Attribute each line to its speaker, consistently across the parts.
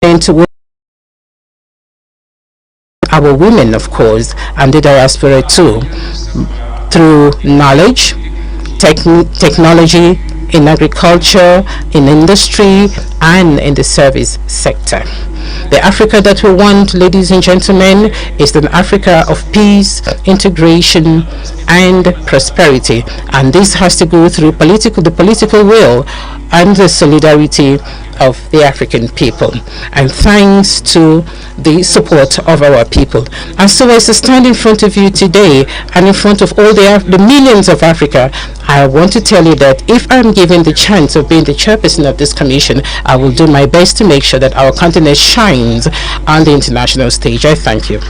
Speaker 1: to our women, of course, and the diaspora too, through knowledge, technology, in agriculture, in industry, and in the service sector. The Africa that we want, ladies and gentlemen, is an Africa of peace, integration, and prosperity. And this has to go through the political will and the solidarity of the African people, and thanks to the support of our people. And so as I stand in front of you today and in front of all the millions of Africa, I want to tell you that if I'm given the chance of being the chairperson of this commission, I will do my best to make sure that our continent shines on the international stage. I thank you.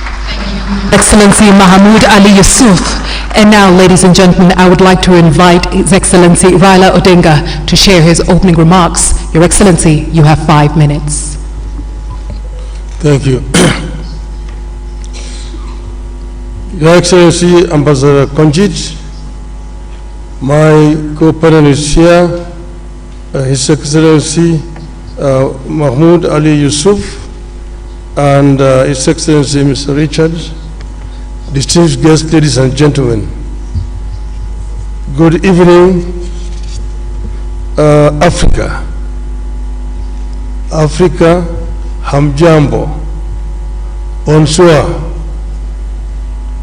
Speaker 2: Excellency Mahmoud Ali Yusuf. And now, ladies and gentlemen, I would like to invite His Excellency Raila Odinga to share his opening remarks. Your Excellency, you have 5 minutes.
Speaker 3: Thank you. Your Excellency, Ambassador Konjit, my co-panelist here, His Excellency Mahmoud Ali Yusuf, and His Excellency Mr. Richard, distinguished guests, ladies and gentlemen. Good evening, Africa. Africa, hamjambo, bonsoir,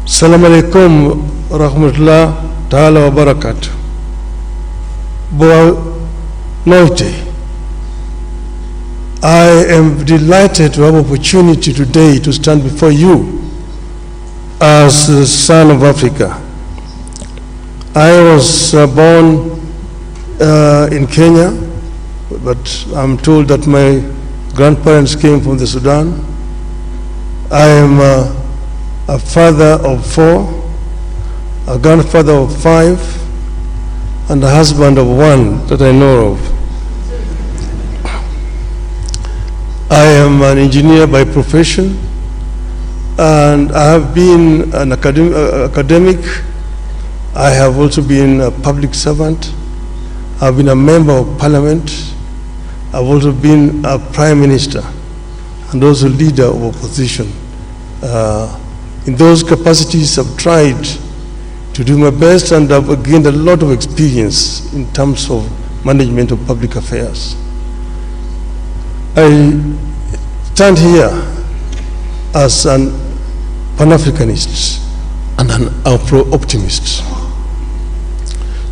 Speaker 3: salam alaikum, rahmatullah ta'ala wa barakatuh. Boa noite. I am delighted to have opportunity today to stand before you as the son of Africa. I was born in Kenya, but I'm told that my grandparents came from the Sudan. I am a father of 4, a grandfather of 5, and a husband of 1 that I know of. I am an engineer by profession, and I have been an academic. I have also been a public servant. I've been a member of parliament. I've also been a prime minister and also leader of opposition. In those capacities, I've tried to do my best, and I've gained a lot of experience in terms of management of public affairs. I stand here as an Pan-Africanist and an Afro-optimist.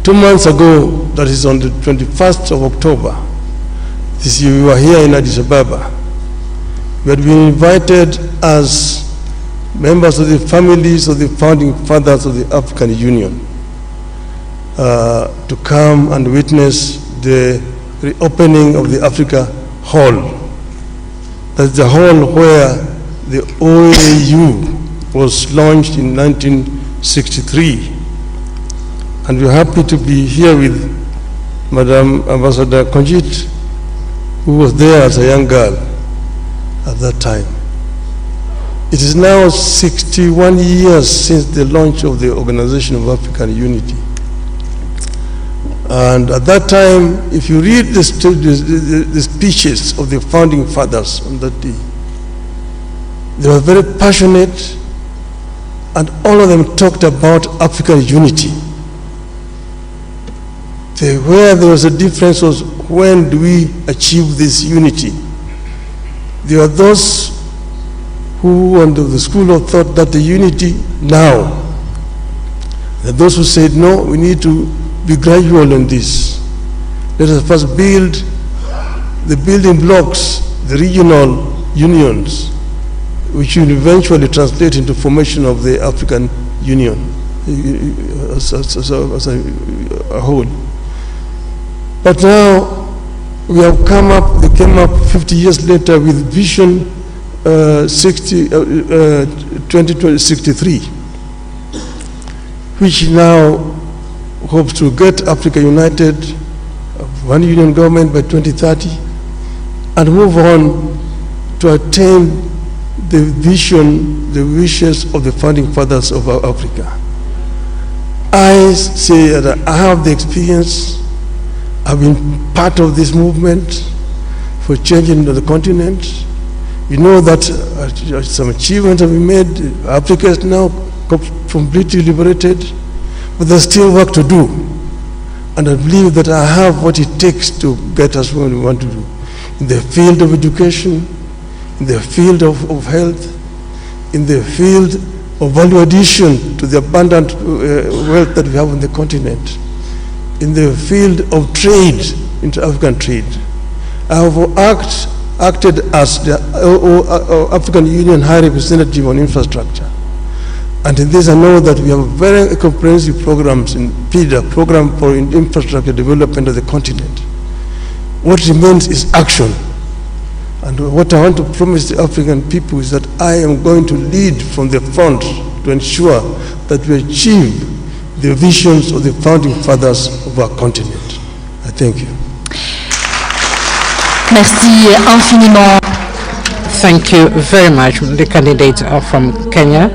Speaker 3: 2 months ago, that is on the 21st of October, this year, we were here in Addis Ababa. We had been invited as members of the families of the founding fathers of the African Union to come and witness the reopening of the Africa Hall. That's the hall where the OAU was launched in 1963. And we're happy to be here with Madam Ambassador Konjit, who was there as a young girl at that time. It is now 61 years since the launch of the Organization of African Unity. And at that time, if you read the speeches of the founding fathers on that day, they were very passionate, and all of them talked about African unity. Where there was a difference was, when do we achieve this unity? There are those who, under the school of thought, that the unity now. There are those who said, no, we need to be gradual in this. Let us first build the building blocks, the regional unions, which will eventually translate into formation of the African Union as a whole. But now we have they came up 50 years later with Vision 2063, which now hopes to get Africa united, one union government by 2030, and move on to attain the vision, the wishes of the founding fathers of Africa. I say that I have the experience. I've been part of this movement for changing the continent. You know that some achievements have been made. Africa is now completely liberated, but there's still work to do. And I believe that I have what it takes to get us where we want to do. In the field of education, in the field of health, in the field of value addition to the abundant wealth that we have on the continent, in the field of trade, inter-African trade. I have acted as the African Union High Representative on infrastructure. And in this I know that we have very comprehensive programs in PIDA, Program for Infrastructure Development of the Continent. What remains is action. And what I want to promise the African people is that I am going to lead from the front to ensure that we achieve the visions of the founding fathers of our continent. I thank you.
Speaker 4: Merci infiniment.
Speaker 1: Thank you very much, the candidate from Kenya.